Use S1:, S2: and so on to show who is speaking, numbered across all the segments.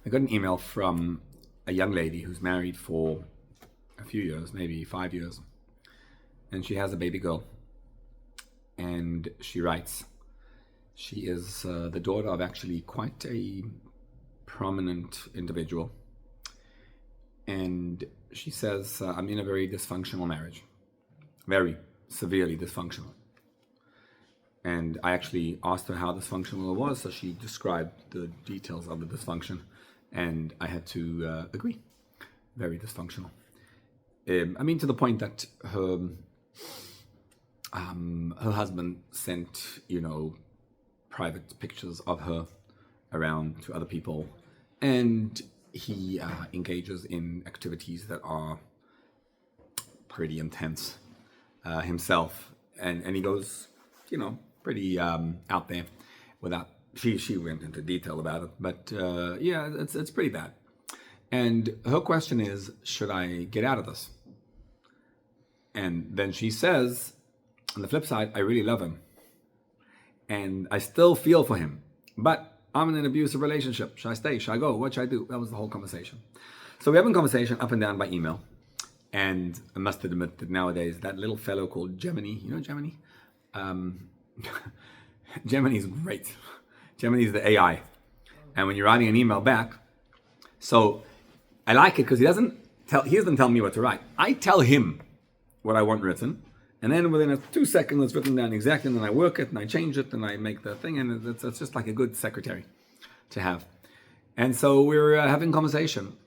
S1: I got an email from a young lady who's married for a few years, maybe 5 years, and she has a baby girl. And she writes, she is the daughter of actually quite a prominent individual. And she says, I'm in a very dysfunctional marriage, very severely dysfunctional. And I actually asked her how dysfunctional it was, so she described the details of the dysfunction, and I had to agree. Very dysfunctional. To the point that her husband sent, private pictures of her around to other people, and he engages in activities that are pretty intense himself, and he goes, pretty out there without, she went into detail about it, but it's pretty bad. And her question is, should I get out of this? And then she says, on the flip side, I really love him. And I still feel for him. But I'm in an abusive relationship. Should I stay? Should I go? What should I do? That was the whole conversation. So we're having a conversation up and down by email. And I must admit that nowadays, that little fellow called Gemini, you know Gemini? Gemini is great. Gemini is the AI. And when you're writing an email back, so I like it because he doesn't tell me what to write. I tell him what I want written, and then within 2 seconds it's written down exactly, and then I work it and I change it and I make the thing, and it's just like a good secretary to have. And so we're having conversation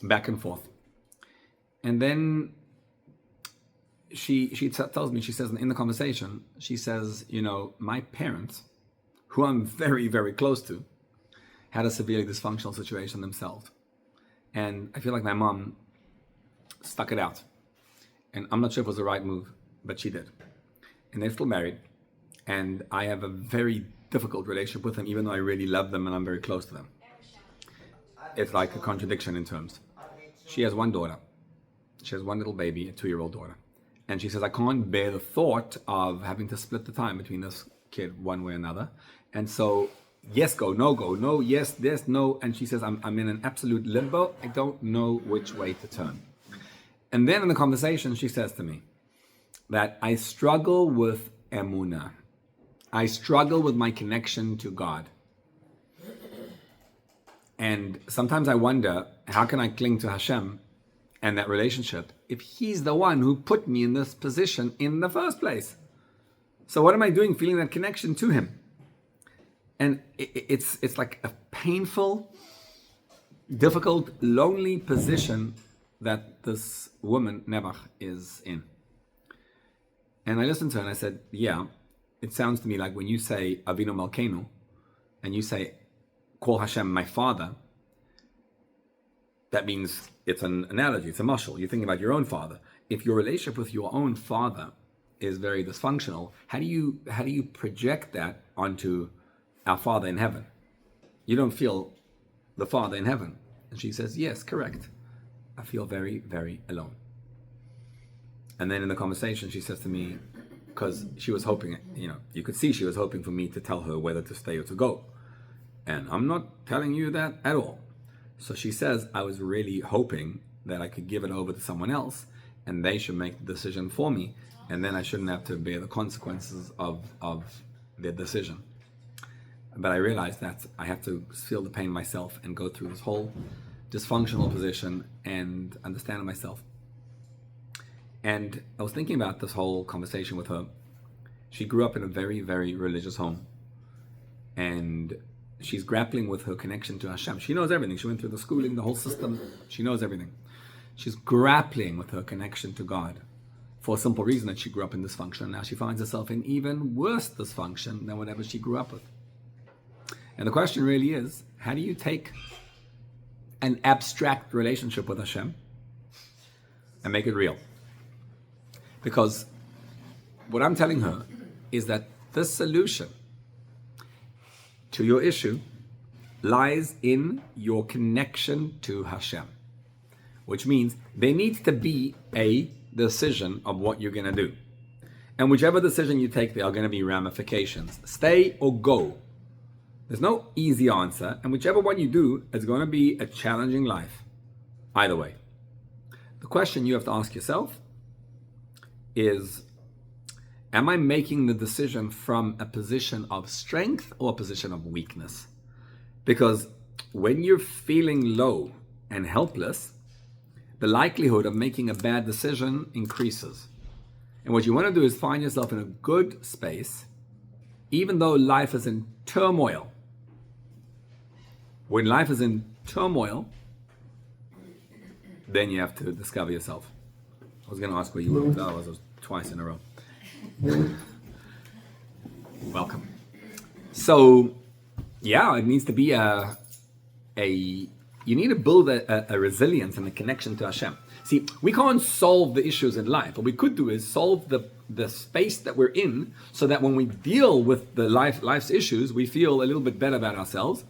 S1: back and forth, and then she tells me, she says in the conversation, she says, my parents, who I'm very, very close to, had a severely dysfunctional situation themselves. And I feel like my mom stuck it out. And I'm not sure if it was the right move, but she did. And they're still married. And I have a very difficult relationship with them, even though I really love them and I'm very close to them. It's like a contradiction in terms. She has one daughter. She has one little baby, a 2-year-old daughter. And she says, I can't bear the thought of having to split the time between this kid one way or another. And so, yes, go, no, yes, no. And she says, I'm in an absolute limbo. I don't know which way to turn. And then in the conversation, she says to me that I struggle with emunah. I struggle with my connection to God. And sometimes I wonder, how can I cling to Hashem and that relationship if He's the one who put me in this position in the first place? So what am I doing feeling that connection to Him? And it's like a painful, difficult, lonely position that this woman, Nebuch, is in. And I listened to her and I said, yeah, it sounds to me like when you say Avinu Malkeinu, and you say, call Hashem my father, that means it's an analogy, it's a mashal. You're thinking about your own father. If your relationship with your own father is very dysfunctional, how do you project that onto our Father in heaven? You don't feel the Father in heaven. And she says, yes, correct. I feel very, very alone. And then in the conversation, she says to me, because she was hoping, you could see she was hoping for me to tell her whether to stay or to go. And I'm not telling you that at all. So she says, I was really hoping that I could give it over to someone else and they should make the decision for me. And then I shouldn't have to bear the consequences of their decision. But I realized that I have to feel the pain myself and go through this whole dysfunctional position and understand myself. And I was thinking about this whole conversation with her. She grew up in a very, very religious home. And she's grappling with her connection to Hashem. She knows everything. She went through the schooling, the whole system. She knows everything. She's grappling with her connection to God for a simple reason that she grew up in dysfunction. Now she finds herself in even worse dysfunction than whatever she grew up with. And the question really is, how do you take an abstract relationship with Hashem and make it real? Because what I'm telling her is that the solution to your issue lies in your connection to Hashem, which means there needs to be a decision of what you're going to do. And whichever decision you take, there are going to be ramifications. Stay or go. There's no easy answer, and whichever one you do, it's going to be a challenging life. Either way. The question you have to ask yourself is, am I making the decision from a position of strength or a position of weakness? Because when you're feeling low and helpless, the likelihood of making a bad decision increases. And what you want to do is find yourself in a good space, even though life is in turmoil. When life is in turmoil, then you have to discover yourself. I was going to ask where you were, but that was twice in a row. Welcome. So, yeah, it needs to be you need to build a resilience and a connection to Hashem. See, we can't solve the issues in life. What we could do is solve the space that we're in, so that when we deal with the life's issues, we feel a little bit better about ourselves,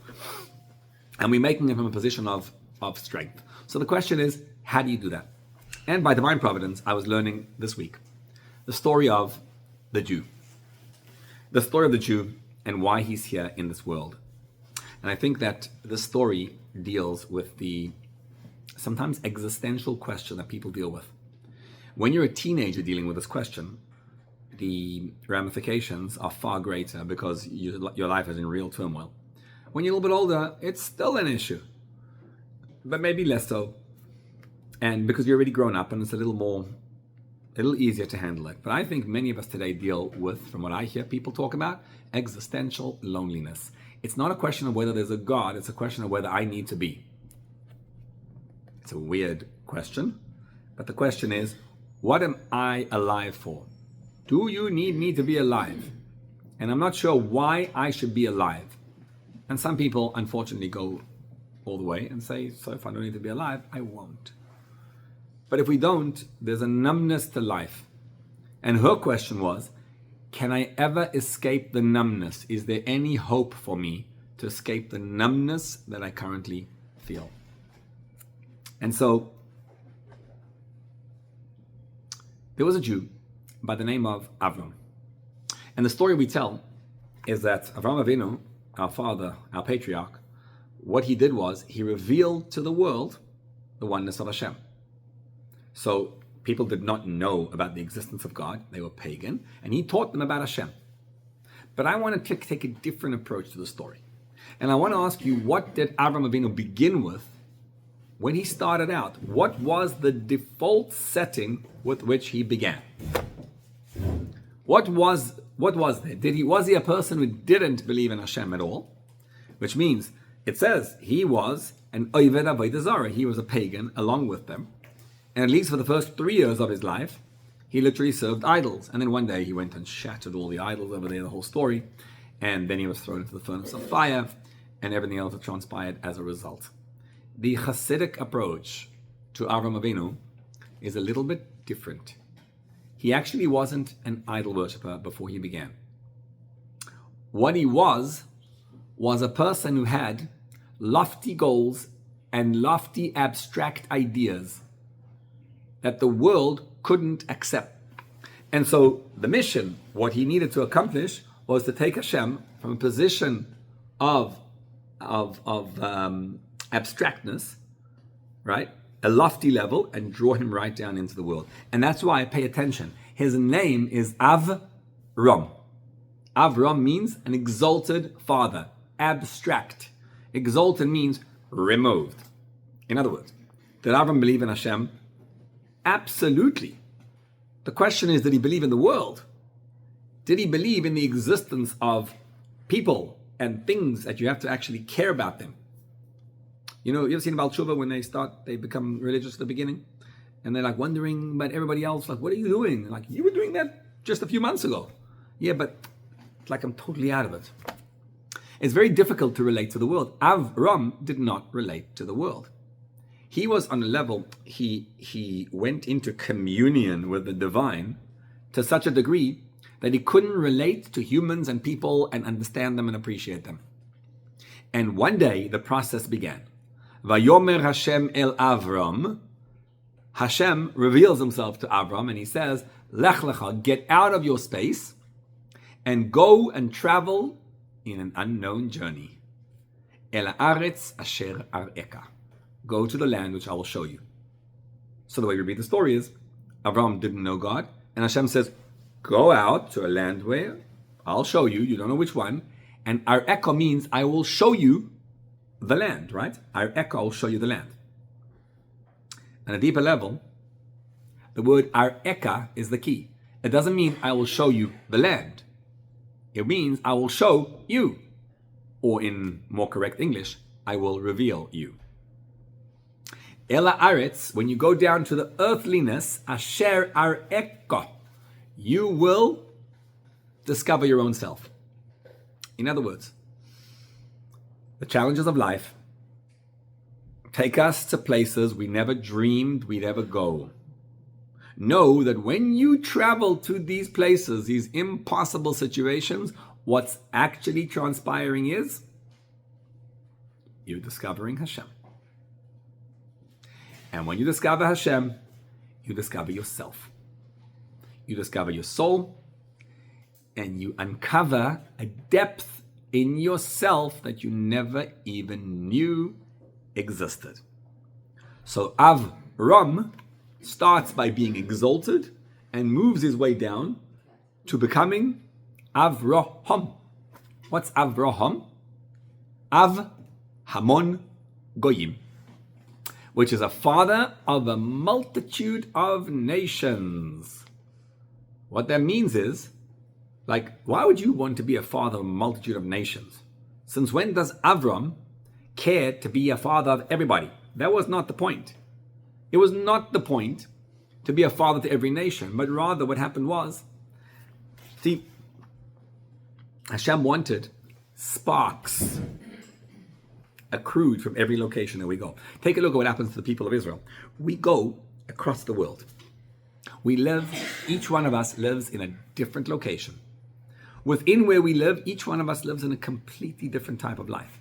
S1: and we're making it from a position of strength. So the question is, how do you do that? And by divine providence, I was learning this week the story of the Jew. The story of the Jew and why he's here in this world. And I think that this story deals with the sometimes existential question that people deal with. When you're a teenager dealing with this question, the ramifications are far greater because your life is in real turmoil. When you're a little bit older, it's still an issue, but maybe less so. And because you're already grown up and it's a little easier to handle it. But I think many of us today deal with, from what I hear people talk about, existential loneliness. It's not a question of whether there's a God, it's a question of whether I need to be. It's a weird question, but the question is, what am I alive for? Do you need me to be alive? And I'm not sure why I should be alive. And some people, unfortunately, go all the way and say, so if I don't need to be alive, I won't. But if we don't, there's a numbness to life. And her question was, can I ever escape the numbness? Is there any hope for me to escape the numbness that I currently feel? And so, there was a Jew by the name of Avraham. And the story we tell is that Avraham Avinu, our father, our patriarch, what he did was, he revealed to the world the oneness of Hashem. So, people did not know about the existence of God. They were pagan. And he taught them about Hashem. But I want to take a different approach to the story. And I want to ask you, what did Avraham Avinu begin with when he started out? What was the default setting with which he began? What was there? Was he a person who didn't believe in Hashem at all? Which means, it says, he was an Oved Avodah Zarah. He was a pagan along with them. And at least for the first 3 years of his life, he literally served idols. And then one day he went and shattered all the idols over there, the whole story. And then he was thrown into the furnace of fire, and everything else that transpired as a result. The Hasidic approach to Avraham Avinu is a little bit different. He actually wasn't an idol worshipper before he began. What he was a person who had lofty goals and lofty abstract ideas that the world couldn't accept. And so the mission, what he needed to accomplish, was to take Hashem from a position of abstractness, right? A lofty level, and draw him right down into the world. And that's why I pay attention. His name is Avram. Avram means an exalted father, abstract. Exalted means removed. In other words, did Avram believe in Hashem? Absolutely. The question is, did he believe in the world? Did he believe in the existence of people and things that you have to actually care about them? You know, you've seen about Tshuva when they become religious at the beginning, and they're like wondering about everybody else, like, what are you doing? Like, you were doing that just a few months ago. Yeah, but it's like I'm totally out of it. It's very difficult to relate to the world. Avram did not relate to the world. He was on a level, he went into communion with the divine to such a degree that he couldn't relate to humans and people and understand them and appreciate them. And one day the process began. Va'yomer Hashem el Avram. Hashem reveals himself to Avram and he says, Lech lecha, get out of your space and go and travel in an unknown journey. El haaretz asher ar'eka. Go to the land which I will show you. So the way we read the story is, Abraham didn't know God, and Hashem says, go out to a land where I'll show you, you don't know which one, and ar'eka means I will show you the land, right? Ar'eka, I will show you the land. On a deeper level, the word ar'eka is the key. It doesn't mean I will show you the land. It means I will show you. Or in more correct English, I will reveal you. Ela aretz, when you go down to the earthliness, asher ar'eka, you will discover your own self. In other words, the challenges of life take us to places we never dreamed we'd ever go. Know that when you travel to these places, these impossible situations, what's actually transpiring is you're discovering Hashem. And when you discover Hashem, you discover yourself. You discover your soul, and you uncover a depth in yourself that you never even knew existed. So Avram starts by being exalted and moves his way down to becoming Avraham. What's Avraham? Av Hamon Goyim, which is a father of a multitude of nations. What that means is, like, why would you want to be a father of a multitude of nations? Since when does Avram care to be a father of everybody? That was not the point. It was not the point to be a father to every nation, but rather what happened was, see, Hashem wanted sparks accrued from every location that we go. Take a look at what happens to the people of Israel. We go across the world. We live, each one of us lives in a different location. Within where we live, each one of us lives in a completely different type of life.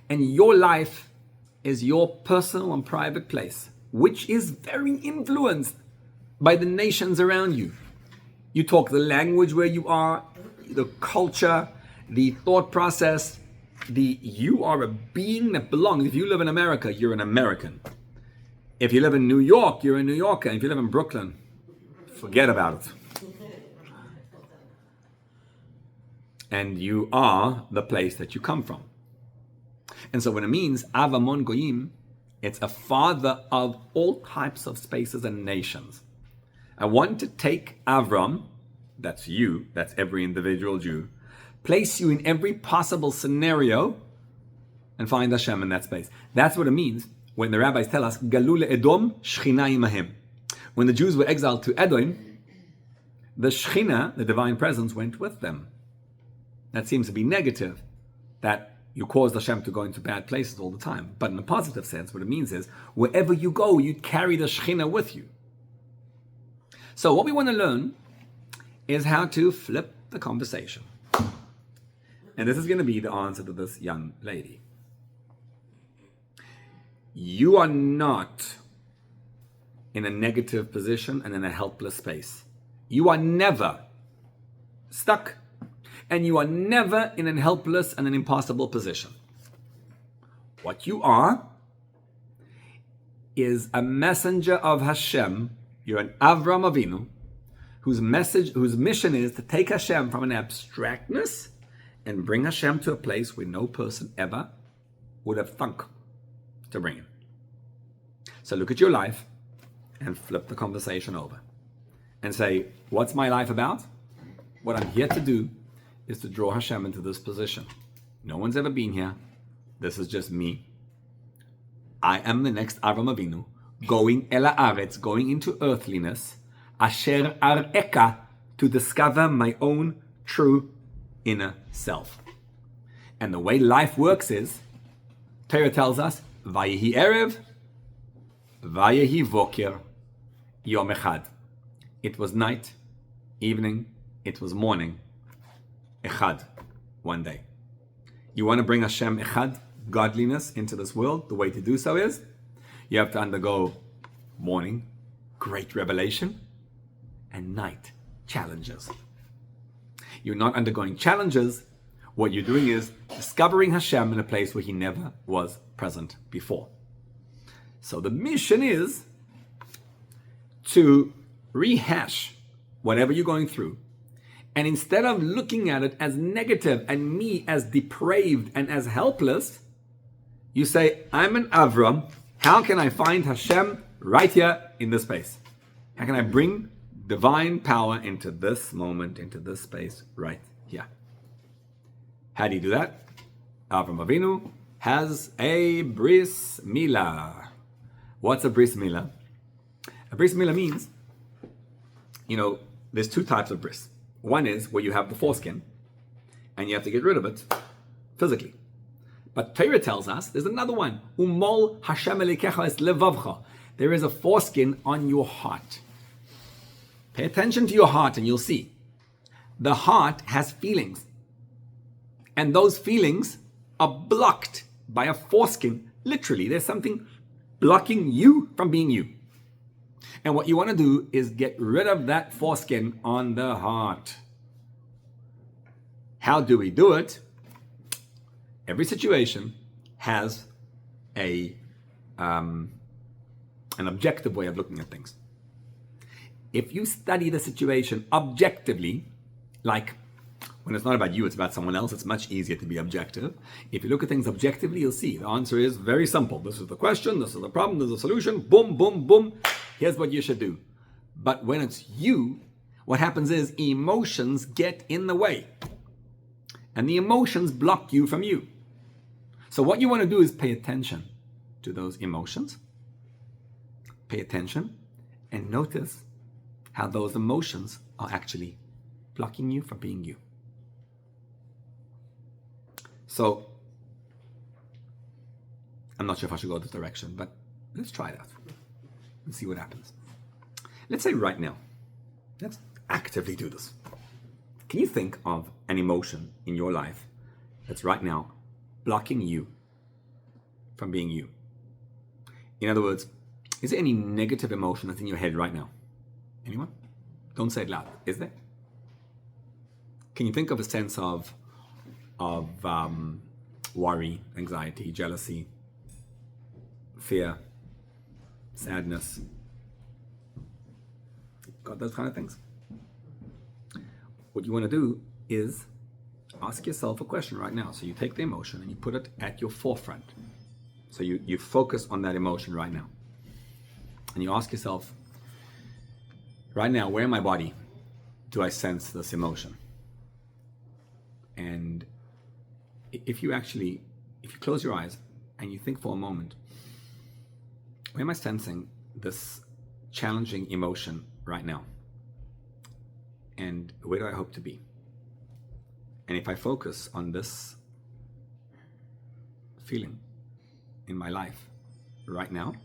S1: And your life is your personal and private place, which is very influenced by the nations around you. You talk the language where you are, the culture, the thought process, you are a being that belongs. If you live in America, you're an American. If you live in New York, you're a New Yorker. If you live in Brooklyn, forget about it. And you are the place that you come from. And so when it means Avamon Goyim, it's a father of all types of spaces and nations. I want to take Avram, that's you, that's every individual Jew, place you in every possible scenario and find Hashem in that space. That's what it means when the rabbis tell us, Galu Edom, Shechina imahem. When the Jews were exiled to Edom, the Shechina, the divine presence, went with them. That seems to be negative, that you caused Hashem to go into bad places all the time. But in a positive sense, what it means is, wherever you go, you carry the Shekhinah with you. So what we want to learn is how to flip the conversation. And this is going to be the answer to this young lady. You are not in a negative position and in a helpless space. You are never stuck. And you are never in a helpless and an impossible position. What you are is a messenger of Hashem. You're an Avram Avinu, whose mission is to take Hashem from an abstractness and bring Hashem to a place where no person ever would have thunk to bring him. So look at your life and flip the conversation over and say, what's my life about? What I'm here to do is to draw Hashem into this position. No one's ever been here. This is just me. I am the next Avram Avinu, going el haaretz, going into earthliness, asher ar'eka, to discover my own true inner self. And the way life works is, Torah tells us, Vayehi erev, Vayehi voker, yom echad. It was night, evening, it was morning, Echad, one day. You want to bring Hashem Echad, godliness, into this world? The way to do so is you have to undergo morning, great revelation, and night, challenges. You're not undergoing challenges What you're doing is discovering Hashem in a place where he never was present before. So the mission is to rehash whatever you're going through. And instead of looking at it as negative and me as depraved and as helpless, you say, I'm an Avram. How can I find Hashem right here in this space? How can I bring divine power into this moment, into this space right here? How do you do that? Avraham Avinu has a bris milah. What's a bris milah? A bris milah means, there's two types of bris. One is where you have the foreskin and you have to get rid of it physically. But Torah tells us there's another one. Umol Hashem elikecha es levavcha. There is a foreskin on your heart. Pay attention to your heart and you'll see. The heart has feelings. And those feelings are blocked by a foreskin. Literally, there's something blocking you from being you. And what you want to do is get rid of that foreskin on the heart. How do we do it? Every situation has an objective way of looking at things. If you study the situation objectively, like when it's not about you, it's about someone else, it's much easier to be objective. If you look at things objectively, you'll see the answer is very simple. This is the question, this is the problem, there's a solution, boom, boom, boom. Here's what you should do. But when it's you, what happens is emotions get in the way. And the emotions block you from you. So what you want to do is pay attention to those emotions. Pay attention and notice how those emotions are actually blocking you from being you. So, I'm not sure if I should go this direction, but let's try that and see what happens. Let's say right now, let's actively do this. Can you think of an emotion in your life that's right now blocking you from being you? In other words, is there any negative emotion that's in your head right now? Anyone? Don't say it loud. Is there? Can you think of a sense of worry, anxiety, jealousy, fear, sadness? Got those kind of things? What you want to do is ask yourself a question right now. So you take the emotion and you put it at your forefront. So you focus on that emotion right now. And you ask yourself, right now, where in my body do I sense this emotion? And if you close your eyes and you think for a moment, where am I sensing this challenging emotion right now? And where do I hope to be? And if I focus on this feeling in my life right now,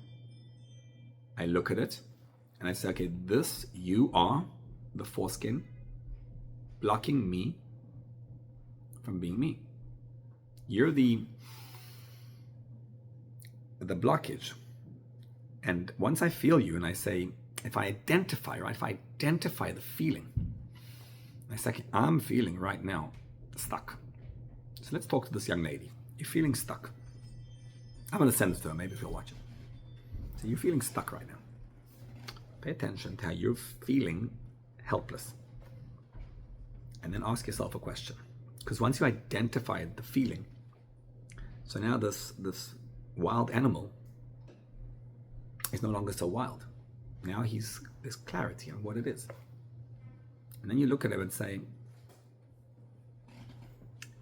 S1: I look at it and I say, okay, you are the foreskin blocking me from being me. You're the blockage. And once I feel you and I say, if I identify the feeling, I say, okay, I'm feeling right now stuck. So let's talk to this young lady. You're feeling stuck. I'm going to send this to her, maybe if you'll watch it. So you're feeling stuck right now. Pay attention to how you're feeling helpless. And then ask yourself a question. Because once you identify the feeling, so now this wild animal is no longer so wild. Now there's clarity on what it is. And then you look at it and say,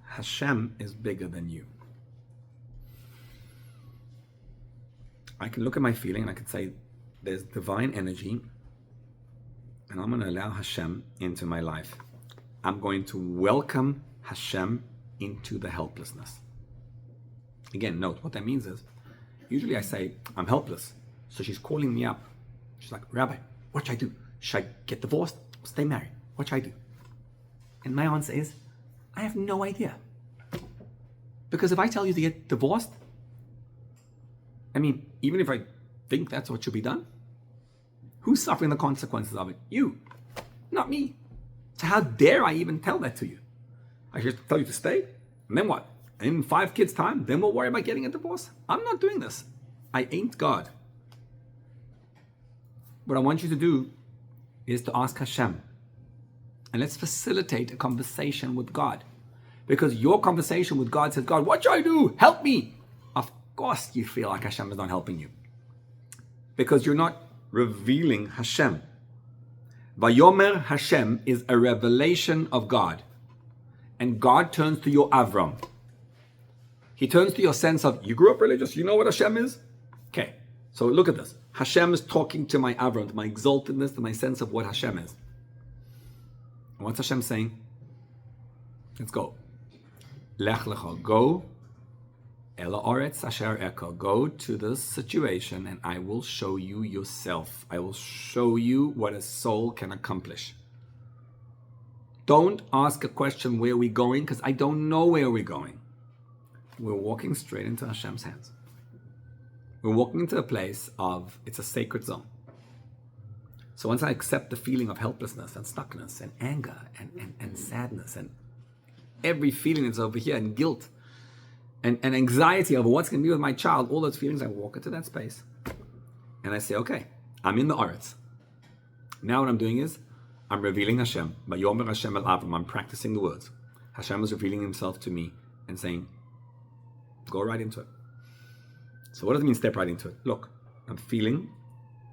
S1: Hashem is bigger than you. I can look at my feeling and I can say, there's divine energy, and I'm going to allow Hashem into my life. I'm going to welcome Hashem into the helplessness. Again, note, what that means is, usually I say, I'm helpless. So she's calling me up. She's like, Rabbi, what should I do? Should I get divorced or stay married? What should I do? And my answer is, I have no idea. Because if I tell you to get divorced, even if I think that's what should be done, who's suffering the consequences of it? You, not me. So how dare I even tell that to you? I should tell you to stay? And then what? In 5 kids' time, then we'll worry about getting a divorce? I'm not doing this. I ain't God. What I want you to do is to ask Hashem. And let's facilitate a conversation with God. Because your conversation with God says, God, what should I do? Help me. Of course you feel like Hashem is not helping you. Because you're not revealing Hashem. Vayyomer Hashem is a revelation of God. And God turns to your Avraham. He turns to your sense of, you grew up religious, you know what Hashem is? Okay, so look at this. Hashem is talking to my Avraham, to my exaltedness, to my sense of what Hashem is. And what's Hashem saying? Let's go. Lech lecha, go. Ela oretz asher eka, go to this situation and I will show you yourself. I will show you what a soul can accomplish. Don't ask a question, where are we going? Because I don't know where we're going. We're walking straight into Hashem's hands. We're walking into a place of, it's a sacred zone. So once I accept the feeling of helplessness and stuckness and anger and sadness and every feeling that's over here and guilt and anxiety over what's going to be with my child, all those feelings, I walk into that space and I say, okay, I'm in the Aretz. Now what I'm doing is, I'm revealing Hashem. Vayyomer Hashem el Avram. I'm practicing the words. Hashem is revealing himself to me and saying, go right into it. So what does it mean, step right into it? Look, I'm feeling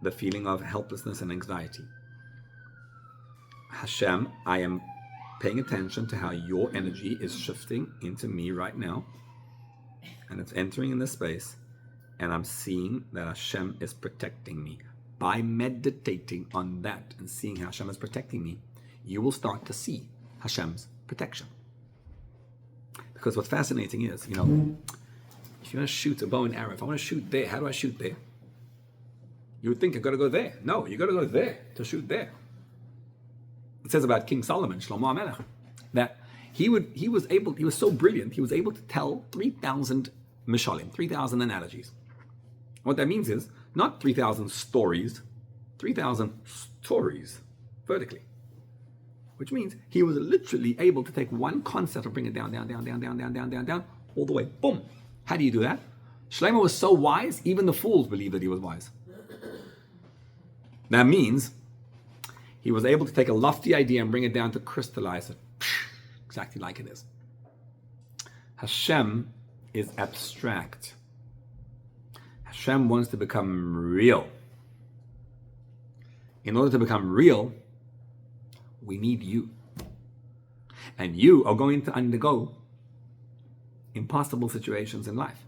S1: the feeling of helplessness and anxiety. Hashem, I am paying attention to how your energy is shifting into me right now. And it's entering in this space. And I'm seeing that Hashem is protecting me. By meditating on that and seeing how Hashem is protecting me, you will start to see Hashem's protection. Because what's fascinating is, if you want to shoot a bow and arrow, if I want to shoot there, how do I shoot there? You would think I've got to go there. No, you got to go there to shoot there. It says about King Solomon, Shlomo HaMelech, that he was so brilliant, he was able to tell 3,000 mishalim, 3,000 analogies. What that means is, not 3,000 stories, 3,000 stories vertically. Which means he was literally able to take one concept and bring it down, all the way, boom. How do you do that? Shlomo was so wise, even the fools believed that he was wise. That means he was able to take a lofty idea and bring it down to crystallize it. Exactly like it is. Hashem is abstract. Hashem wants to become real. In order to become real, we need you. And you are going to undergo impossible situations in life.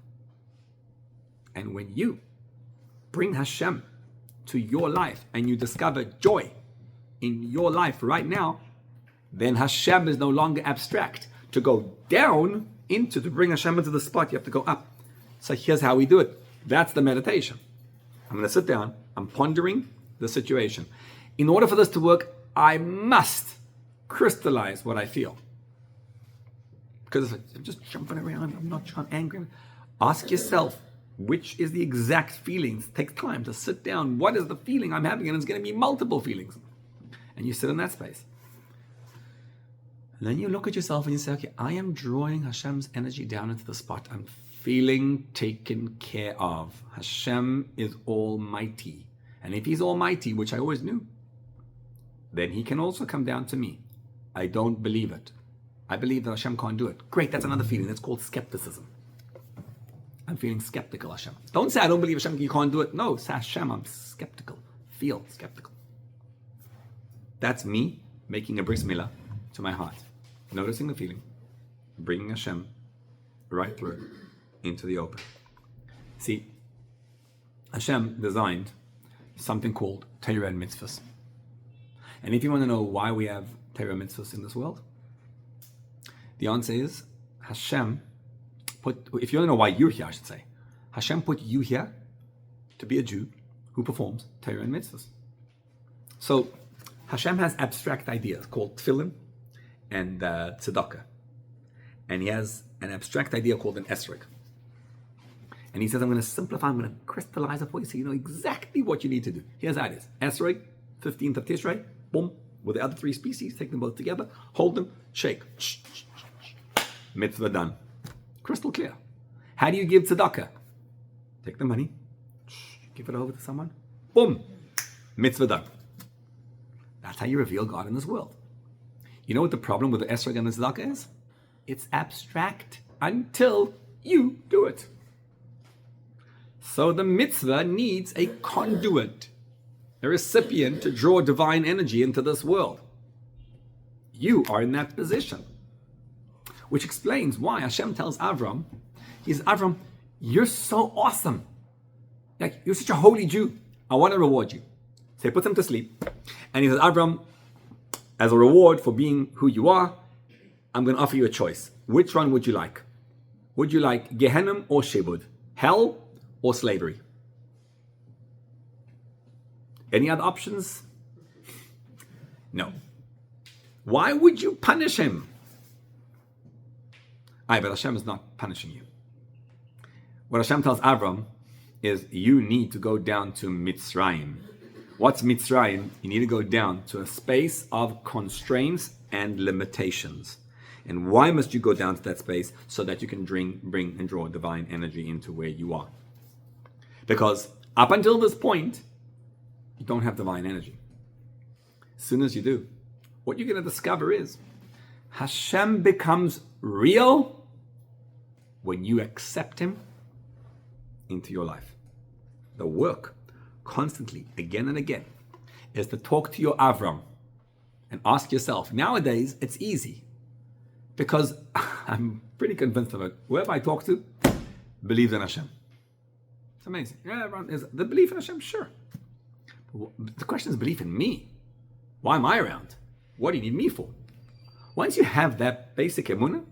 S1: And when you bring Hashem to your life and you discover joy in your life right now, then Hashem is no longer abstract. To go down to bring Hashem into the spot, you have to go up. So here's how we do it. That's the meditation. I'm going to sit down. I'm pondering the situation. In order for this to work, I must crystallize what I feel. Because I'm just jumping around. I'm angry. Ask yourself, which is the exact feelings? It takes time to sit down. What is the feeling I'm having? And it's going to be multiple feelings. And you sit in that space. And then you look at yourself and you say, okay, I am drawing Hashem's energy down into the spot. I'm feeling taken care of. Hashem is almighty. And if he's almighty, which I always knew, then he can also come down to me. I don't believe it. I believe that Hashem can't do it. Great, that's another feeling. That's called skepticism. I'm feeling skeptical, Hashem. Don't say I don't believe Hashem, you can't do it. No, say Hashem, I'm skeptical. Feel skeptical. That's me making a bris milah to my heart. Noticing the feeling. Bringing Hashem right through into the open. See, Hashem designed something called Torah and mitzvahs. And if you want to know why we have Torah and mitzvahs in this world, the answer is Hashem if you want to know why you're here, I should say, Hashem put you here to be a Jew who performs Torah and mitzvahs. So Hashem has abstract ideas called tefillin and tzedakah. And he has an abstract idea called an esrog. And he says, I'm going to simplify, I'm going to crystallize it for you so you know exactly what you need to do. Here's how it is. Esrog, 15th of Tishrei, boom, with the other 3 species, take them both together, hold them, shake. Mitzvah done. crystal clear. How do you give tzedakah? Take the money, give it over to someone, boom, mitzvah done. That's how you reveal God in this world. You know what the problem with the esrog and the tzedakah is? It's abstract until you do it. So the mitzvah needs a conduit, a recipient to draw divine energy into this world. You are in that position. Which explains why Hashem tells Avraham, he says, Avraham, you're so awesome. Like, you're such a holy Jew. I want to reward you. So he puts him to sleep. And he says, Avraham, as a reward for being who you are, I'm going to offer you a choice. Which one would you like? Would you like Gehenna or Shebud? Hell or slavery? Any other options? No. Why would you punish him? But Hashem is not punishing you. What Hashem tells Avram is you need to go down to Mitzrayim. What's Mitzrayim? You need to go down to a space of constraints and limitations. And why must you go down to that space? So that you can bring and draw divine energy into where you are. Because up until this point, you don't have divine energy. As soon as you do, what you're going to discover is Hashem becomes real when you accept him into your life. The work, constantly, again and again, is to talk to your Avram and ask yourself. Nowadays, it's easy because I'm pretty convinced of it. Whoever I talk to believes in Hashem. It's amazing. Yeah, everyone is the belief in Hashem, sure. But the question is belief in me. Why am I around? What do you need me for? Once you have that basic emunah,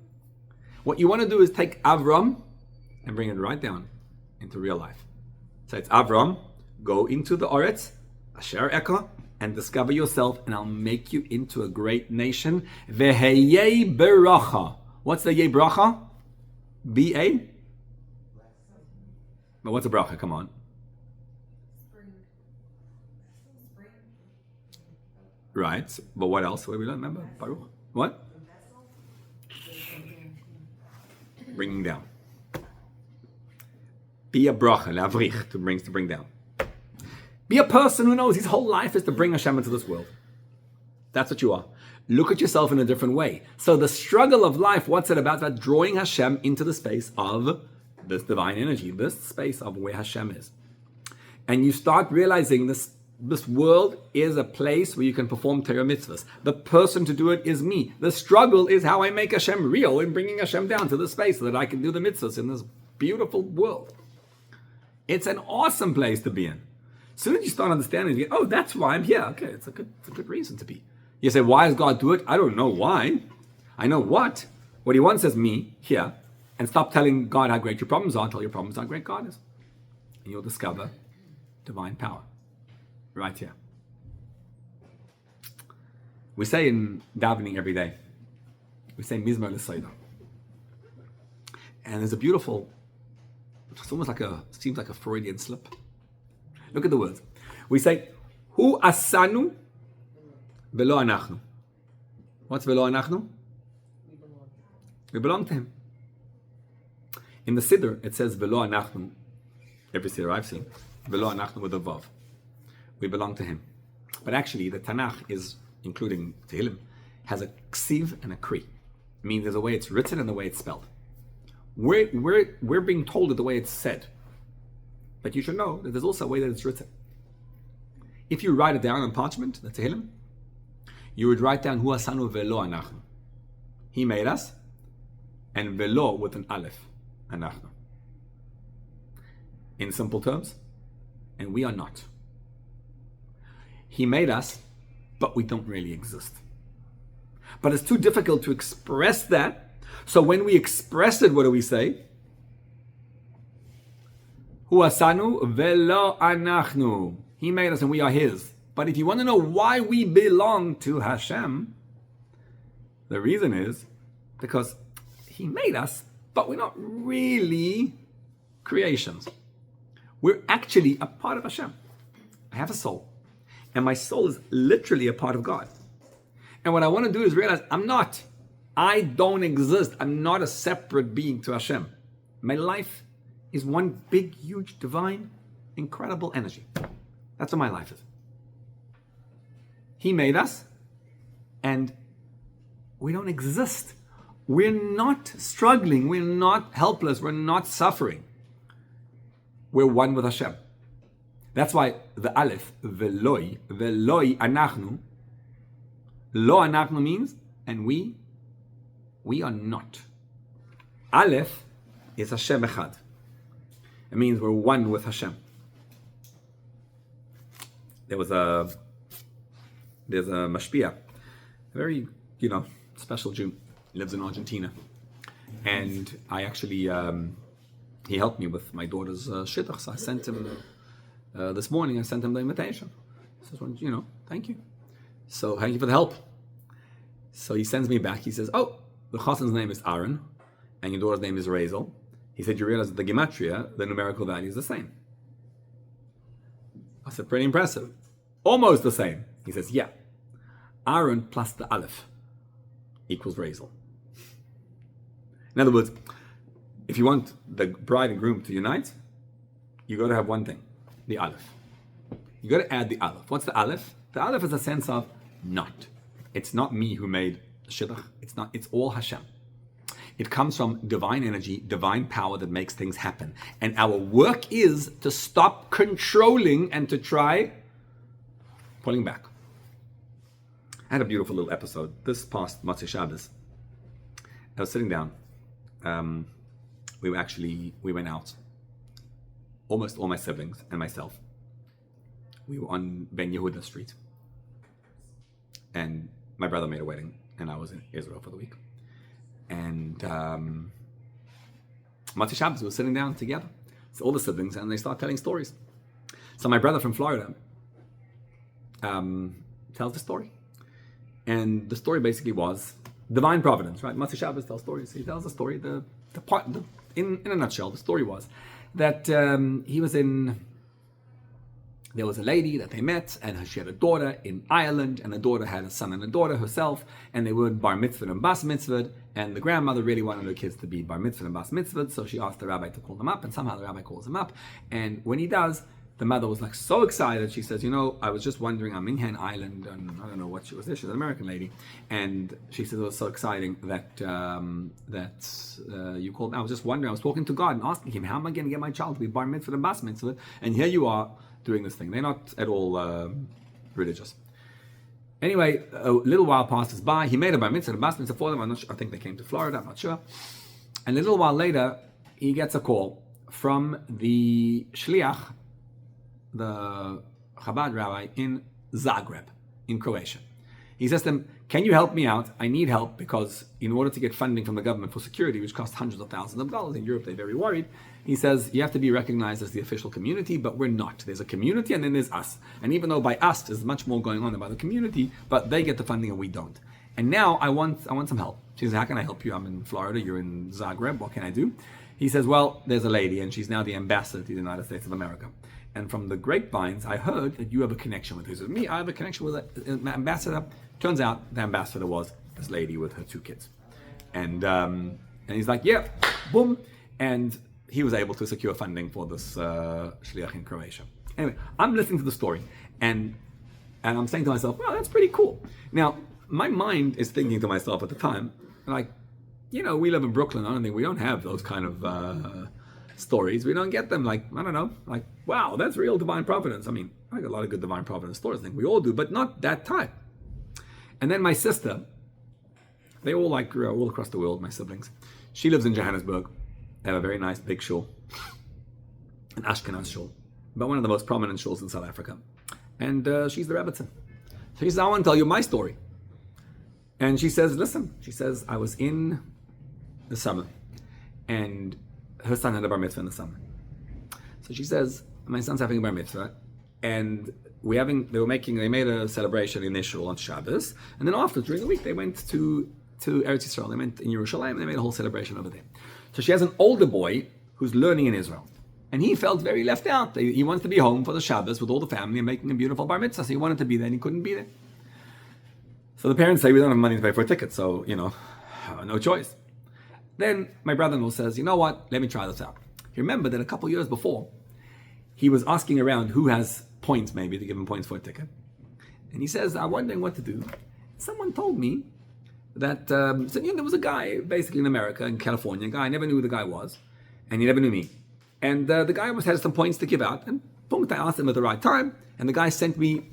S1: what you want to do is take Avram and bring it right down into real life. So it's Avram, go into the Oretz, Asher Eka, and discover yourself, and I'll make you into a great nation. Veheyei beracha. What's the yei bracha? B-A? But what's a bracha? Come on. Right. But what else? What do we learn? Remember? Baruch. What? Bringing down. Be a bracha, lavrich, to bring down. Be a person who knows his whole life is to bring Hashem into this world. That's what you are. Look at yourself in a different way. So the struggle of life, what's it about? About drawing Hashem into the space of this divine energy, this space of where Hashem is. And you start realizing this world is a place where you can perform Torah mitzvahs. The person to do it is me. The struggle is how I make Hashem real in bringing Hashem down to the space so that I can do the mitzvahs in this beautiful world. It's an awesome place to be in. As soon as you start understanding, you go, oh, that's why I'm here. Okay, it's a good reason to be. You say, why does God do it? I don't know why. I know what. What he wants is me here. And stop telling God how great your problems are. Tell your problems how great God is. And you'll discover divine power. Right here. We say in davening every day, we say Mizmor L'Seidah. And there's a beautiful, it's almost like seems like a Freudian slip. Look at the words. We say, Hu asanu velo anachnu. What's velo anachnu? We belong to him. In the Siddur, it says velo anachnu. Every Siddur I've seen, velo anachnu with a vav. We belong to him. But actually, the Tanakh is, including Tehillim, has a ksiv and a kri. It means there's a way it's written and the way it's spelled. We're being told it the way it's said. But you should know that there's also a way that it's written. If you write it down on parchment, the Tehillim, you would write down Hu asanu velo anachnu. He made us, and velo with an aleph, anachnu. In simple terms, and we are not. He made us, but we don't really exist. But it's too difficult to express that. So when we express it, what do we say? Hu asanu velo anachnu. He made us and we are his. But if you want to know why we belong to Hashem, the reason is because he made us, but we're not really creations. We're actually a part of Hashem. I have a soul. And my soul is literally a part of God. And what I want to do is realize I'm not I don't exist. I'm not a separate being to Hashem. My life is one big, huge, divine, incredible energy. That's what my life is. He made us, and we don't exist. We're not struggling. We're not helpless. We're not suffering. We're one with Hashem. That's why the Aleph, veloi anachnu, lo anachnu means, and we are not. Aleph is Hashem echad. It means we're one with Hashem. There's a mashpia, a very, special Jew. He lives in Argentina. And I actually, he helped me with my daughter's shidduch. So I sent him, this morning, I sent him the invitation. So, thank you. So thank you for the help. So he sends me back. He says, oh, the chassan's name is Aaron, and your daughter's name is Razel. He said, you realize that the gematria, the numerical value is the same. I said, pretty impressive. Almost the same. He says, yeah. Aaron plus the Aleph equals Razel. In other words, if you want the bride and groom to unite, you got to have one thing, the Aleph. You got to add the Aleph. What's the Aleph? The Aleph is a sense of not. It's not me who made the shidduch. It's all Hashem. It comes from divine energy, divine power that makes things happen. And our work is to stop controlling and to try pulling back. I had a beautiful little episode. This past Motzei Shabbos, I was sitting down. We went out. Almost all my siblings and myself. We were on Ben Yehuda Street. And my brother made a wedding, and I was in Israel for the week. And Motzei Shabbos, we were sitting down together. So all the siblings, and they start telling stories. So my brother from Florida tells the story. And the story basically was divine providence, right? Motzei Shabbos tells stories. He tells the story. In a nutshell, the story was that there was a lady that they met, and she had a daughter in Ireland, and the daughter had a son and a daughter herself, and they were bar mitzvah and bas mitzvah, and the grandmother really wanted her kids to be bar mitzvah and bas mitzvah, so she asked the rabbi to call them up, and somehow the rabbi calls them up, and when he does, the mother was like so excited. She says, I was just wondering, I'm in Hen Island, and I don't know what she was there. She's an American lady. And she said it was so exciting that you called. I was just wondering, I was talking to God and asking him, how am I going to get my child to be bar mitzvah and bas mitzvah? And here you are doing this thing. They're not at all religious. Anyway, a little while passes by. He made a bar mitzvah and bas mitzvah for them. I think they came to Florida, I'm not sure. And a little while later, he gets a call from the shliach, the Chabad rabbi in Zagreb, in Croatia. He says to them, can you help me out? I need help because in order to get funding from the government for security, which costs hundreds of thousands of dollars, in Europe they're very worried, he says, you have to be recognized as the official community, but we're not. There's a community and then there's us. And even though by us there's much more going on than by the community, but they get the funding and we don't. And now I want some help. She says, how can I help you? I'm in Florida, you're in Zagreb, what can I do? He says, well, there's a lady and she's now the ambassador to the United States of America. And from the grapevines, I heard that you have a connection with her. He says, me, I have a connection with an ambassador. Turns out the ambassador was this lady with her 2 kids. And he's like, yeah, boom. And he was able to secure funding for this shliach in Croatia. Anyway, I'm listening to the story. And I'm saying to myself, wow, that's pretty cool. Now, my mind is thinking to myself at the time, like, we live in Brooklyn. I don't think we don't have those kind of stories. We don't get them like, I don't know, like, wow, that's real divine providence. I mean, I got a lot of good divine providence stories. I think we all do, but not that type. And then my sister, they all grew all across the world, my siblings. She lives in Johannesburg. They have a very nice big shul, an Ashkenaz shul, but one of the most prominent shuls in South Africa. And she's the Rebbetzin. So she says, I want to tell you my story. And she says, listen, I was in the summer, and her son had a bar mitzvah in the summer. So she says, my son's having a bar mitzvah, and they made a celebration in Israel on Shabbos, and then after, during the week, they went to Eretz Yisrael. They went in Yerushalayim, and they made a whole celebration over there. So she has an older boy who's learning in Israel, and he felt very left out. He wants to be home for the Shabbos with all the family and making a beautiful bar mitzvah, so he wanted to be there, and he couldn't be there. So the parents say, we don't have money to pay for a ticket, so, No choice. Then my brother-in-law says, you know what? Let me try this out. He remembered that a couple years before, he was asking around who has points maybe to give him points for a ticket. And he says, I'm wondering what to do. Someone told me that there was a guy basically in America, in California, a guy, I never knew who the guy was, and he never knew me. And the guy had some points to give out, and boom, I asked him at the right time, and the guy sent me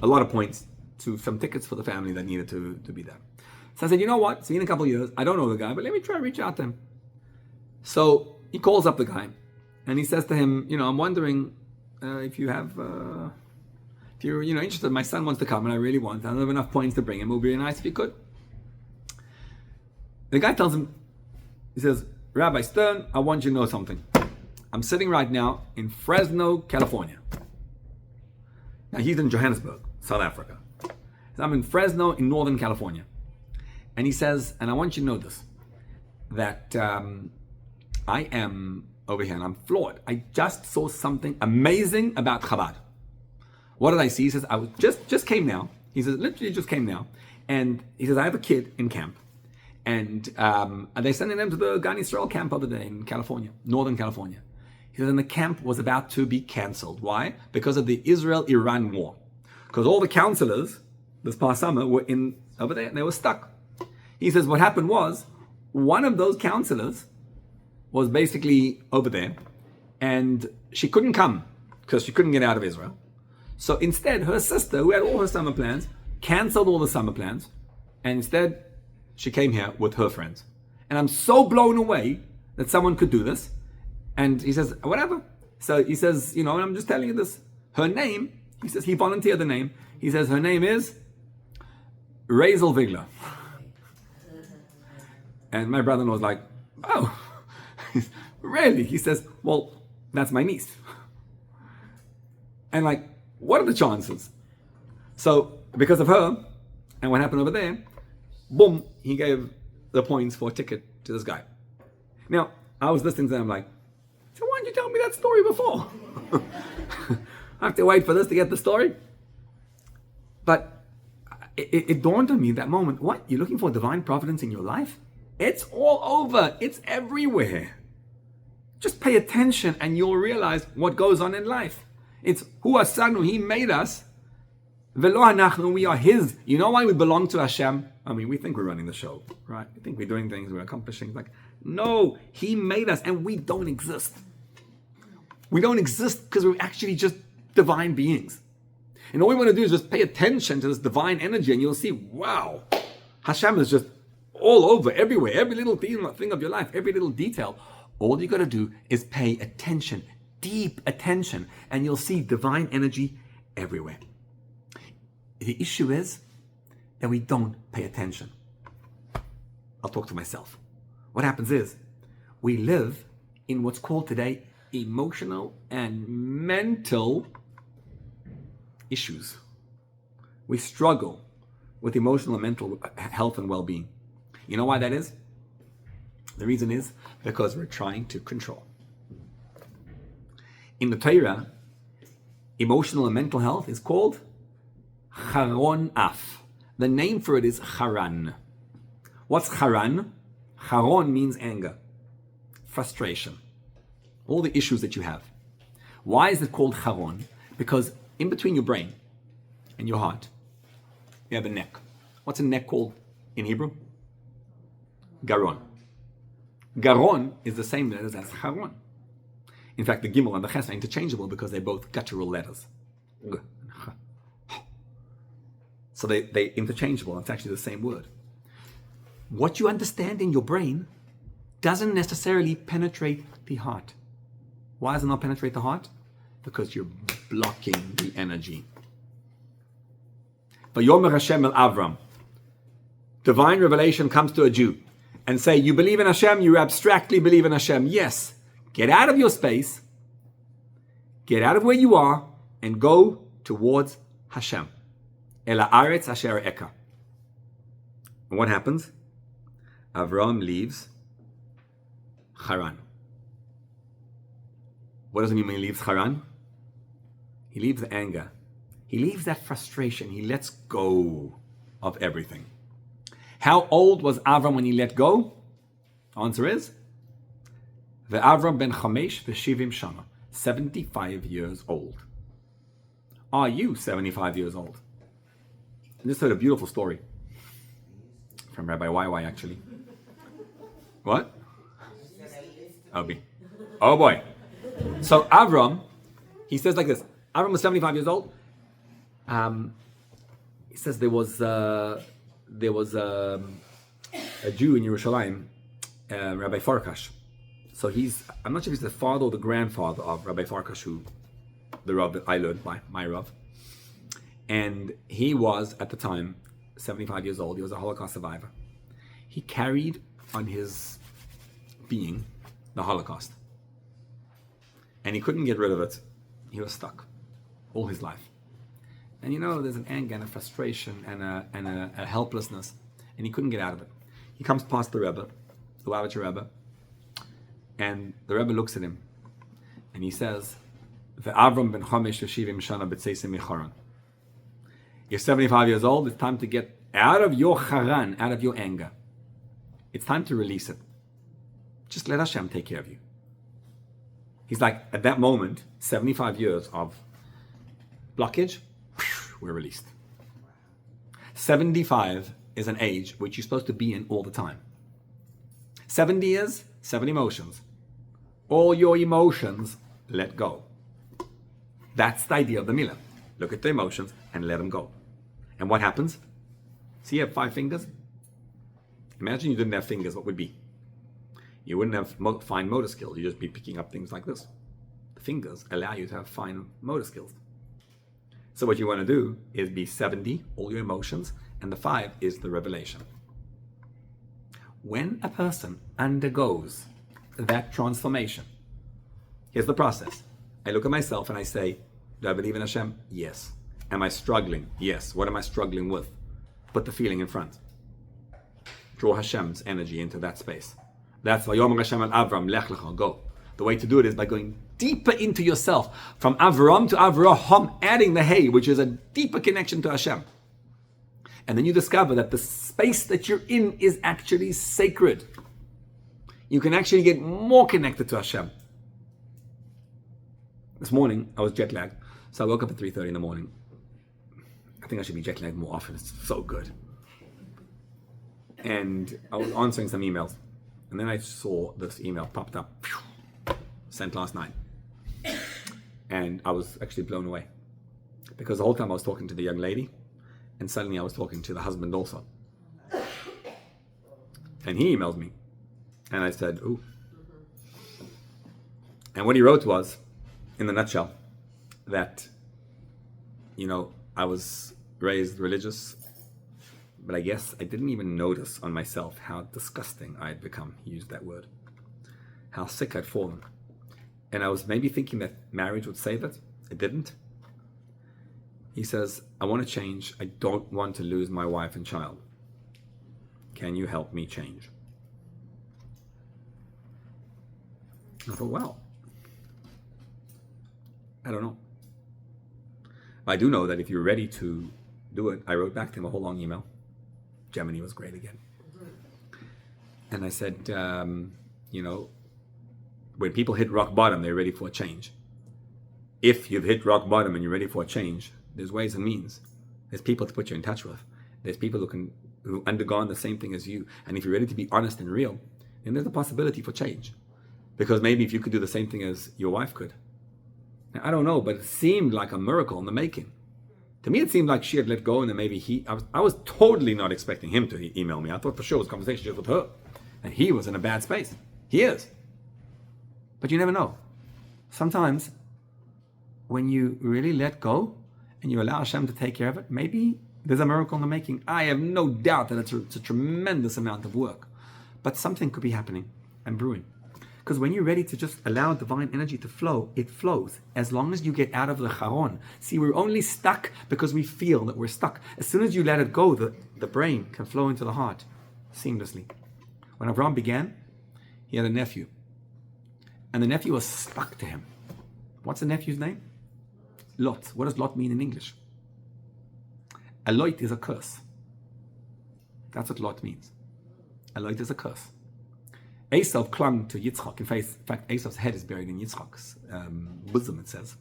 S1: a lot of points to some tickets for the family that needed to be there. So I said, you know what? See, in a couple of years, I don't know the guy, but let me try to reach out to him. So he calls up the guy, and he says to him, I'm wondering if you have, if you're interested. My son wants to come, and I really want. I don't have enough points to bring him. It would be really nice if you could. The guy tells him, he says, Rabbi Stern, I want you to know something. I'm sitting right now in Fresno, California. Now he's in Johannesburg, South Africa. So I'm in Fresno in Northern California. And he says, and I want you to know this, that I am over here and I'm floored. I just saw something amazing about Chabad. What did I see? He says, I was just came now. He says, literally just came now. And he says, I have a kid in camp. And they're sending them to the Gan Yisrael camp over there in California, Northern California. He says, and the camp was about to be canceled. Why? Because of the Israel-Iran war. Because all the counselors this past summer were over there and they were stuck. He says, what happened was, one of those counselors was basically over there and she couldn't come because she couldn't get out of Israel. So instead, her sister, who had all her summer plans, canceled all the summer plans, and instead she came here with her friends. And I'm so blown away that someone could do this. And he says, whatever. So he says, and I'm just telling you this. Her name, he says, he volunteered the name. He says, her name is Razel Vigler. And my brother-in-law was like, oh, really? He says, well, that's my niece. And like, what are the chances? So because of her and what happened over there, boom, he gave the points for a ticket to this guy. Now, I was listening to him like, so why didn't you tell me that story before? I have to wait for this to get the story. But it dawned on me that moment, what? You're looking for divine providence in your life? It's all over. It's everywhere. Just pay attention and you'll realize what goes on in life. It's Hu Asanu, He made us. Velo Hanachnu, we are His. You know why we belong to Hashem? I mean, we think we're running the show, right? We think we're doing things, we're accomplishing. Like, no, He made us and we don't exist. We don't exist because we're actually just divine beings. And all we want to do is just pay attention to this divine energy and you'll see, wow, Hashem is just all over, everywhere, every little thing of your life, every little detail. All you got to do is pay attention, deep attention, and you'll see divine energy everywhere. The issue is that we don't pay attention. I'll talk to myself. What happens is we live in what's called today emotional and mental issues. We struggle with emotional and mental health and well-being. You know why that is? The reason is because we're trying to control. In the Torah, emotional and mental health is called Charon Af. The name for it is Haran. What's Haran? Haron means anger, frustration, all the issues that you have. Why is it called Haron? Because in between your brain and your heart, you have a neck. What's a neck called in Hebrew? Garon. Garon is the same letters as Haron. In fact, the Gimel and the Ches are interchangeable because they're both guttural letters. So they're interchangeable. It's actually the same word. What you understand in your brain doesn't necessarily penetrate the heart. Why does it not penetrate the heart? Because you're blocking the energy. V'yomer Hashem el Avram. Divine revelation comes to a Jew and say, you believe in Hashem, you abstractly believe in Hashem. Yes. Get out of your space, get out of where you are, and go towards Hashem. El haaretz asher eka. And what happens? Avraham leaves Haran. What does it mean when he leaves Haran? He leaves the anger. He leaves that frustration. He lets go of everything. How old was Avram when he let go? Answer is, Avram ben Chamesh v'shivim shana, 75 years old. Are you 75 years old? I just heard a beautiful story from Rabbi YY, actually. What? Oh boy. So Avram, he says like this. Avram was 75 years old. He says there was a Jew in Yerushalayim, Rabbi Farkash. So I'm not sure if he's the father or the grandfather of Rabbi Farkash, who the Rav that I learned by, my Rav. And he was, at the time, 75 years old. He was a Holocaust survivor. He carried on his being the Holocaust. And he couldn't get rid of it. He was stuck all his life. And there's an anger and a frustration and a helplessness. And he couldn't get out of it. He comes past the Rebbe, the Lubavitcher Rebbe, and the Rebbe looks at him and he says, Avram ben Chamesh v'shivim shana b'tzeisim micharan. You're 75 years old, it's time to get out of your charan, out of your anger. It's time to release it. Just let Hashem take care of you. He's like, at that moment, 75 years of blockage, we're released. 75 is an age which you're supposed to be in all the time. 70 years, 7 emotions. All your emotions, let go. That's the idea of the Milah. Look at the emotions and let them go. And what happens? See, you have 5 fingers? Imagine you didn't have fingers, what would be? You wouldn't have fine motor skills. You'd just be picking up things like this. The fingers allow you to have fine motor skills. So what you want to do is be 70, all your emotions, and the 5 is the revelation. When a person undergoes that transformation, here's the process. I look at myself and I say, do I believe in Hashem? Yes. Am I struggling? Yes. What am I struggling with? Put the feeling in front. Draw Hashem's energy into that space. That's vייאמר Hashem al Avraham, lech lecha, go. The way to do it is by going deeper into yourself. From Avram to Avraham, adding the hey, which is a deeper connection to Hashem. And then you discover that the space that you're in is actually sacred. You can actually get more connected to Hashem. This morning, I was jet lagged. So I woke up at 3:30 in the morning. I think I should be jet lagged more often. It's so good. And I was answering some emails. And then I saw this email popped up, sent last night. And I was actually blown away. Because the whole time I was talking to the young lady, and suddenly I was talking to the husband also. And he emailed me. And I said, ooh. And what he wrote was, in the nutshell, that, I was raised religious, but I guess I didn't even notice on myself how disgusting I had become. He used that word. How sick I'd fallen. And I was maybe thinking that marriage would save it. It didn't. He says, I want to change. I don't want to lose my wife and child. Can you help me change? I thought, well, I don't know. I do know that if you're ready to do it, I wrote back to him a whole long email. Gemini was great again. And I said, when people hit rock bottom, they're ready for a change. If you've hit rock bottom and you're ready for a change, there's ways and means. There's people to put you in touch with. There's people who undergone the same thing as you. And if you're ready to be honest and real, then there's a possibility for change. Because maybe if you could do the same thing as your wife could. Now, I don't know, but it seemed like a miracle in the making. To me, it seemed like she had let go, and then maybe I was totally not expecting him to email me. I thought for sure it was a conversation just with her. And he was in a bad space. He is. But you never know. Sometimes, when you really let go, and you allow Hashem to take care of it, maybe there's a miracle in the making. I have no doubt that it's a tremendous amount of work. But something could be happening and brewing. Because when you're ready to just allow divine energy to flow, it flows. As long as you get out of the charon. See, we're only stuck because we feel that we're stuck. As soon as you let it go, the brain can flow into the heart seamlessly. When Abraham began, he had a nephew. And the nephew was stuck to him. What's the nephew's name? Lot. What does Lot mean in English? A lot is a curse. That's what Lot means. A Lot is a curse. Esav clung to Yitzchak. In fact, Esav's head is buried in Yitzchak's bosom, it says,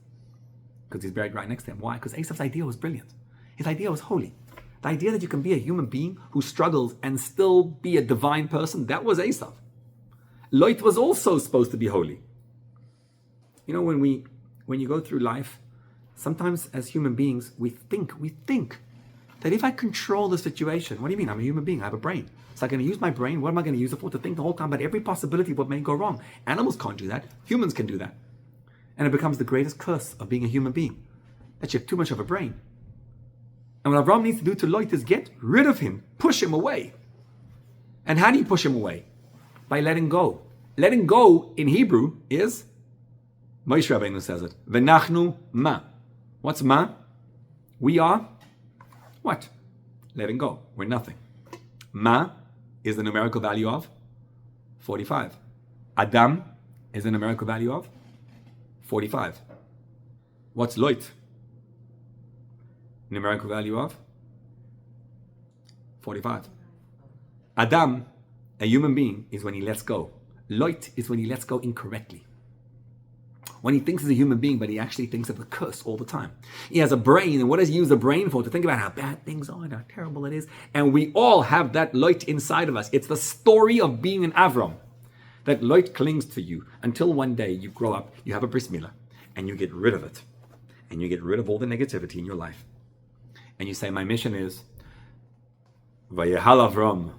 S1: because he's buried right next to him. Why? Because Esav's idea was brilliant. His idea was holy. The idea that you can be a human being who struggles and still be a divine person, that was Esav. Lot was also supposed to be holy. You know, when you go through life, sometimes as human beings, we think that if I control the situation, what do you mean? I'm a human being, I have a brain. So I'm going to use my brain. What am I going to use it for? To think the whole time about every possibility of what may go wrong. Animals can't do that. Humans can do that. And it becomes the greatest curse of being a human being, that you have too much of a brain. And what Avraham needs to do to Lot is get rid of him, push him away. And how do you push him away? By letting go. Letting go in Hebrew is, Moshe Rabbeinu says it, V'nachnu ma. What's ma? We are what? Letting go. We're nothing. Ma is the numerical value of 45. Adam is the numerical value of 45. What's Lot? Numerical value of 45. Adam, a human being, is when he lets go. Lot is when he lets go incorrectly. When he thinks he's a human being, but he actually thinks of the curse all the time. He has a brain, and what does he use the brain for? To think about how bad things are and how terrible it is. And we all have that Lot inside of us. It's the story of being an Avram. That Lot clings to you until one day you grow up, you have a bris milah, and you get rid of it. And you get rid of all the negativity in your life. And you say, my mission is, Vayehal Avram,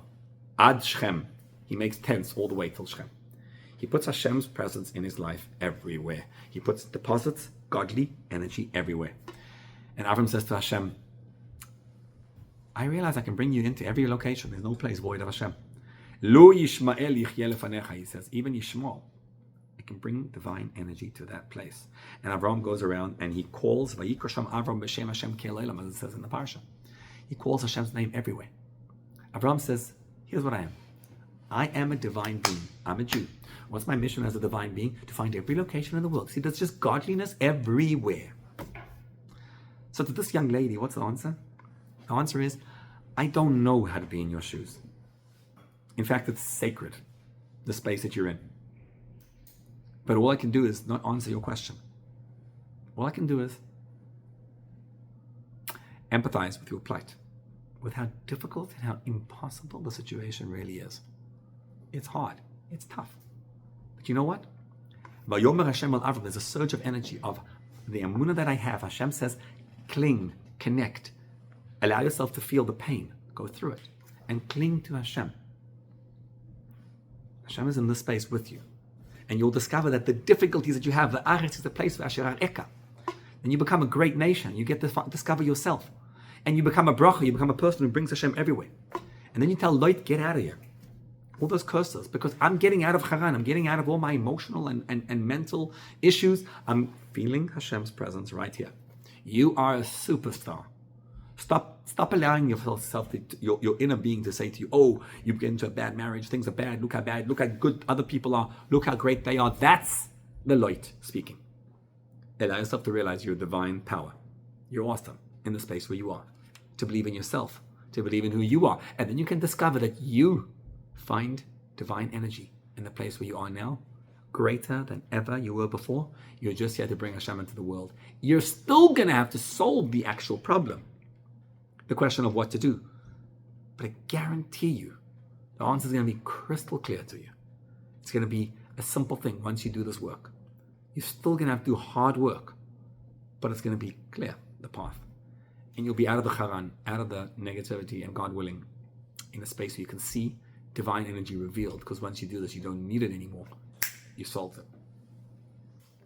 S1: ad Shem. He makes tents all the way till Shem. He puts Hashem's presence in his life everywhere. He deposits godly energy everywhere. And Avram says to Hashem, I realize I can bring you into every location. There's no place void of Hashem. Lo Yishmael yichyeh lefanecha, he says, even Yishmael, I can bring divine energy to that place. And Avram goes around and he calls, Vayikra Sham Avram b'shem Hashem ke'elam, as it says in the parsha. He calls Hashem's name everywhere. Avram says, here's what I am. I am a divine being. I'm a Jew. What's my mission as a divine being? To find every location in the world. See, there's just godliness everywhere. So to this young lady, what's the answer? The answer is, I don't know how to be in your shoes. In fact, it's sacred, the space that you're in. But all I can do is not answer your question. All I can do is empathize with your plight, with how difficult and how impossible the situation really is. It's hard. It's tough. But you know what? V'yomer Hashem al Avram, there's a surge of energy of the emunah that I have. Hashem says, cling, connect, allow yourself to feel the pain, go through it, and cling to Hashem. Hashem is in this space with you. And you'll discover that the difficulties that you have, the Aretz is the place for Asher Eka. And you become a great nation. You get to discover yourself. And you become a bracha, you become a person who brings Hashem everywhere. And then you tell Lot, get out of here. All those curses, because I'm getting out of Haran, I'm getting out of all my emotional and mental issues. I'm feeling Hashem's presence right here. You are a superstar. Stop allowing yourself, your inner being to say to you, oh, you get into a bad marriage, things are bad, look how good other people are, look how great they are. That's the Lot speaking. Allow yourself to realize you're divine power. You're awesome in the space where you are. To believe in yourself, to believe in who you are. And then you can discover that you find divine energy in the place where you are now, greater than ever you were before. You're just here to bring Hashem into the world. You're still going to have to solve the actual problem, the question of what to do. But I guarantee you, the answer is going to be crystal clear to you. It's going to be a simple thing once you do this work. You're still going to have to do hard work, but it's going to be clear, the path. And you'll be out of the Haran, out of the negativity, and God willing, in a space where you can see divine energy revealed, because once you do this, you don't need it anymore. You solved it.